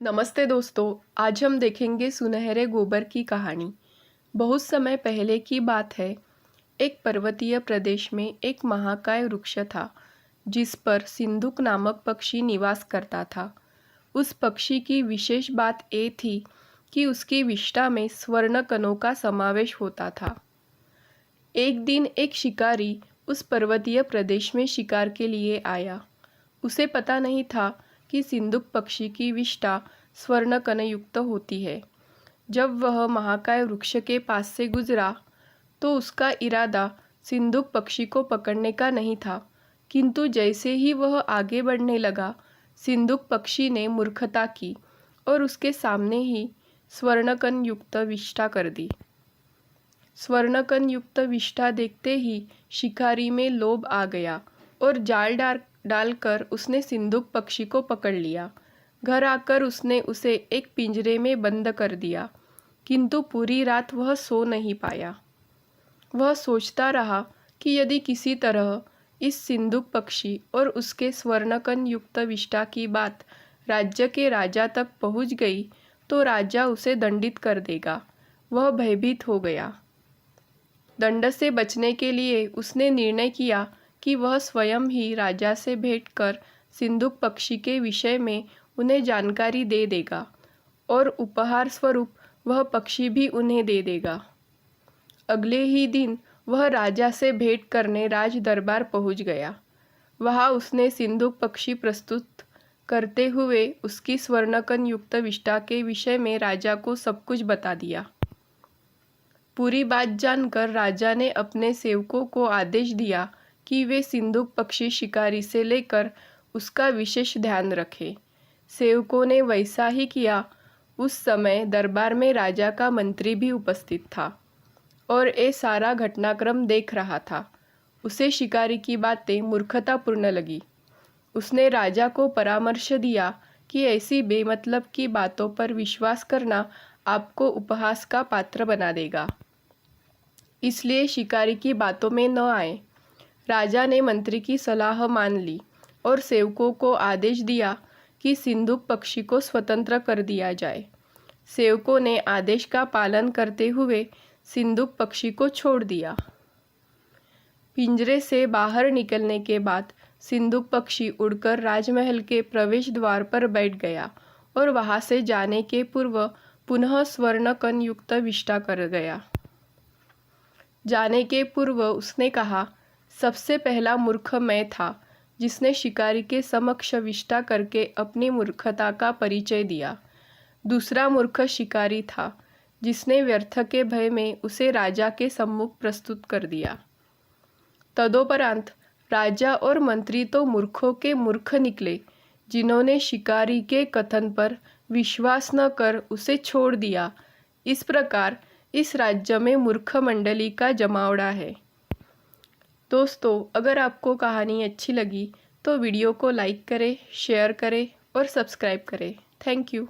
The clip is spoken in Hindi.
नमस्ते दोस्तों। आज हम देखेंगे सुनहरे गोबर की कहानी। बहुत समय पहले की बात है। एक पर्वतीय प्रदेश में एक महाकाय वृक्ष था जिस पर सिंदूक नामक पक्षी निवास करता था। उस पक्षी की विशेष बात ये थी कि उसकी विष्ठा में स्वर्ण कणों का समावेश होता था। एक दिन एक शिकारी उस पर्वतीय प्रदेश में शिकार के लिए आया। उसे पता नहीं था कि सिंदूक पक्षी की विष्ठा स्वर्ण कण युक्त होती है। जब वह महाकाय वृक्ष के पास से गुजरा तो उसका इरादा सिंदूक पक्षी को पकड़ने का नहीं था, किंतु जैसे ही वह आगे बढ़ने लगा, सिंदूक पक्षी ने मूर्खता की और उसके सामने ही स्वर्णकण युक्त विष्ठा कर दी। स्वर्णकण युक्त विष्ठा देखते ही शिकारी में लोभ आ गया और जाल डालकर उसने सिंदूक पक्षी को पकड़ लिया। घर आकर उसने उसे एक पिंजरे में बंद कर दिया, किंतु पूरी रात वह सो नहीं पाया। वह सोचता रहा कि यदि किसी तरह इस सिंदूक पक्षी और उसके स्वर्णकण युक्त विष्ठा की बात राज्य के राजा तक पहुंच गई तो राजा उसे दंडित कर देगा। वह भयभीत हो गया। दंड से बचने के लिए उसने निर्णय किया कि वह स्वयं ही राजा से भेंट कर सिंदूक पक्षी के विषय में उन्हें जानकारी दे देगा और उपहार स्वरूप वह पक्षी भी उन्हें दे देगा। अगले ही दिन वह राजा से भेंट करने राज दरबार पहुंच गया। वहां उसने सिंदूक पक्षी प्रस्तुत करते हुए उसकी स्वर्णकण युक्त विष्ठा के विषय में राजा को सब कुछ बता दिया। पूरी बात जानकर राजा ने अपने सेवकों को आदेश दिया कि वे सिंदूक पक्षी शिकारी से लेकर उसका विशेष ध्यान रखें। सेवकों ने वैसा ही किया। उस समय दरबार में राजा का मंत्री भी उपस्थित था और ये सारा घटनाक्रम देख रहा था। उसे शिकारी की बातें मूर्खतापूर्ण लगी। उसने राजा को परामर्श दिया कि ऐसी बेमतलब की बातों पर विश्वास करना आपको उपहास का पात्र बना देगा, इसलिए शिकारी की बातों में न आए। राजा ने मंत्री की सलाह मान ली और सेवकों को आदेश दिया कि सिंदूक पक्षी को स्वतंत्र कर दिया जाए। सेवकों ने आदेश का पालन करते हुए सिंदूक पक्षी को छोड़ दिया। पिंजरे से बाहर निकलने के बाद सिंदूक पक्षी उड़कर राजमहल के प्रवेश द्वार पर बैठ गया और वहां से जाने के पूर्व पुनः स्वर्णकण युक्त विष्ठा कर गया। जाने के पूर्व उसने कहा, सबसे पहला मूर्ख मैं था जिसने शिकारी के समक्ष विष्ठा करके अपनी मूर्खता का परिचय दिया। दूसरा मूर्ख शिकारी था जिसने व्यर्थ के भय में उसे राजा के सम्मुख प्रस्तुत कर दिया। तदोपरांत राजा और मंत्री तो मूर्खों के मूर्ख निकले, जिन्होंने शिकारी के कथन पर विश्वास न कर उसे छोड़ दिया। इस प्रकार इस राज्य में मूर्ख मंडली का जमावड़ा है। दोस्तों, अगर आपको कहानी अच्छी लगी तो वीडियो को लाइक करें, शेयर करें और सब्सक्राइब करें। Thank you.